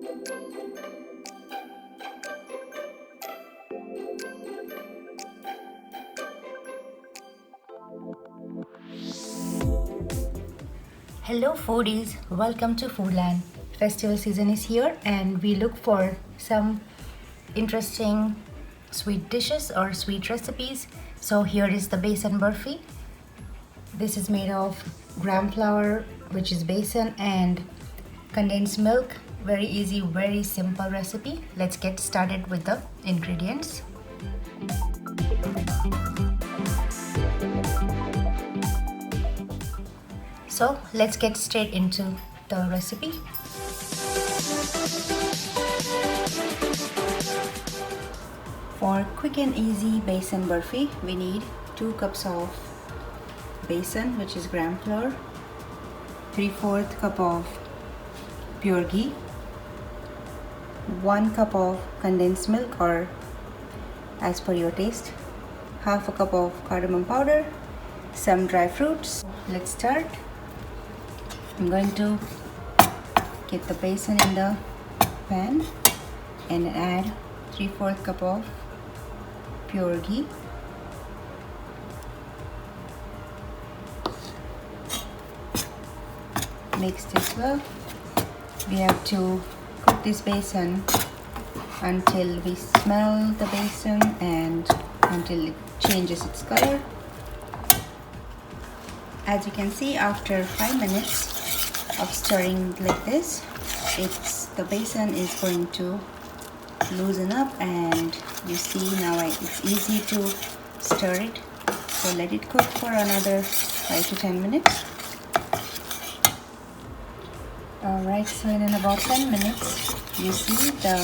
Hello foodies, welcome to Foodland. Festival season is here and we look for some interesting sweet dishes or sweet recipes. So here is the Besan Barfi. This is made of gram flour, which is besan, and condensed milk. Very easy, very simple recipe. Let's get started with the ingredients. So let's get straight into the recipe. For quick and easy besan barfi, we need 2 cups of besan, which is gram flour, 3/4 cup of pure ghee, 1 cup of condensed milk or as per your taste, half a cup of cardamom powder, some dry fruits. Let's start. I'm going to get the besan in the pan and add 3/4 cup of pure ghee. Mix this well. We have to cook this besan until we smell the besan and until it changes its color. As you can see, after 5 minutes of stirring like this, the besan is going to loosen up, and you see now it's easy to stir it. So let it cook for another 5 to 10 minutes. Alright, so in about 10 minutes you see the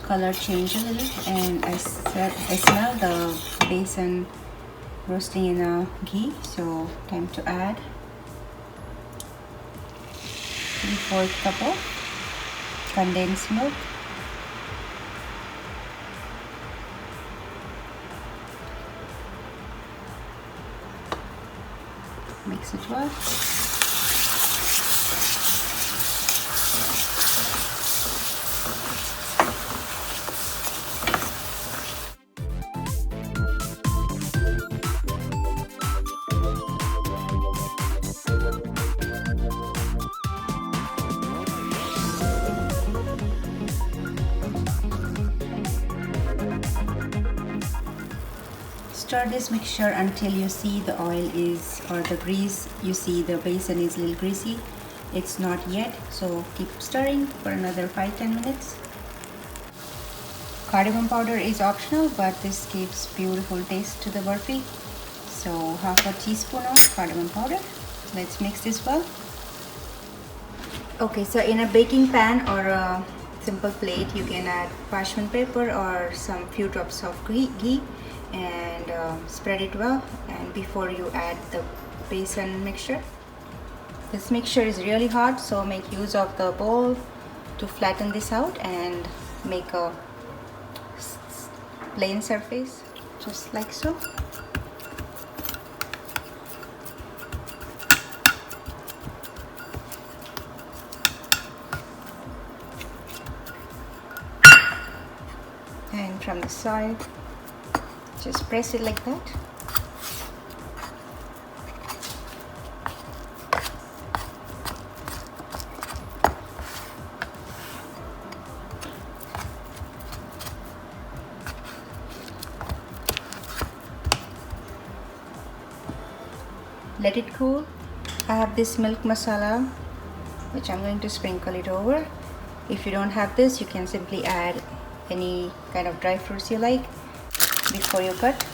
color change a little, and I smell the besan roasting in a ghee. So time to add 3/4 cup of condensed milk, mix it well. Stir this mixture until you see the oil is, or the grease, you see the besan is a little greasy. It's not yet, so keep stirring for another 5-10 minutes. Cardamom powder is optional, but this gives beautiful taste to the barfi. So half a teaspoon of cardamom powder. Let's mix this well. Okay, so in a baking pan or a simple plate, you can add parchment paper or some few drops of ghee and spread it well. And before you add the besan mixture, this mixture is really hot, so make use of the bowl to flatten this out and make a plain surface, just like so. And from the side, just press it like that. Let it cool. I have this milk masala, which I'm going to sprinkle it over. If you don't have this, you can simply add any kind of dry fruits you like before you cut.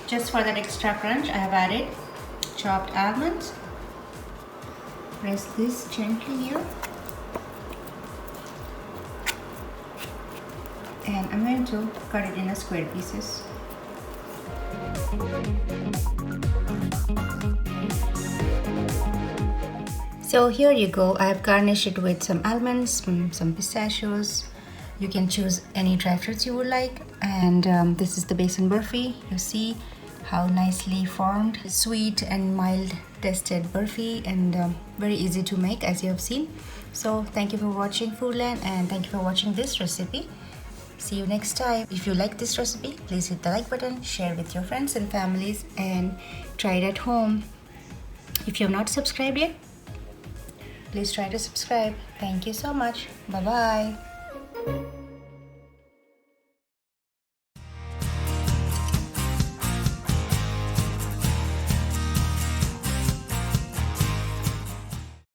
Just for that extra crunch, I have added chopped almonds. Press this gently here, and I'm going to cut it in a square pieces. So here you go. I have garnished it with some almonds, some pistachios. You can choose any dry fruits you would like. And this is the besan barfi. You see how nicely formed, sweet and mild tested barfi and very easy to make, as you have seen. So thank you for watching Foodland, and thank you for watching this recipe. See you next time. If you like this recipe, please hit the like button, share with your friends and families, and try it at home. If you have not subscribed yet, please try to subscribe. Thank you so much. Bye bye.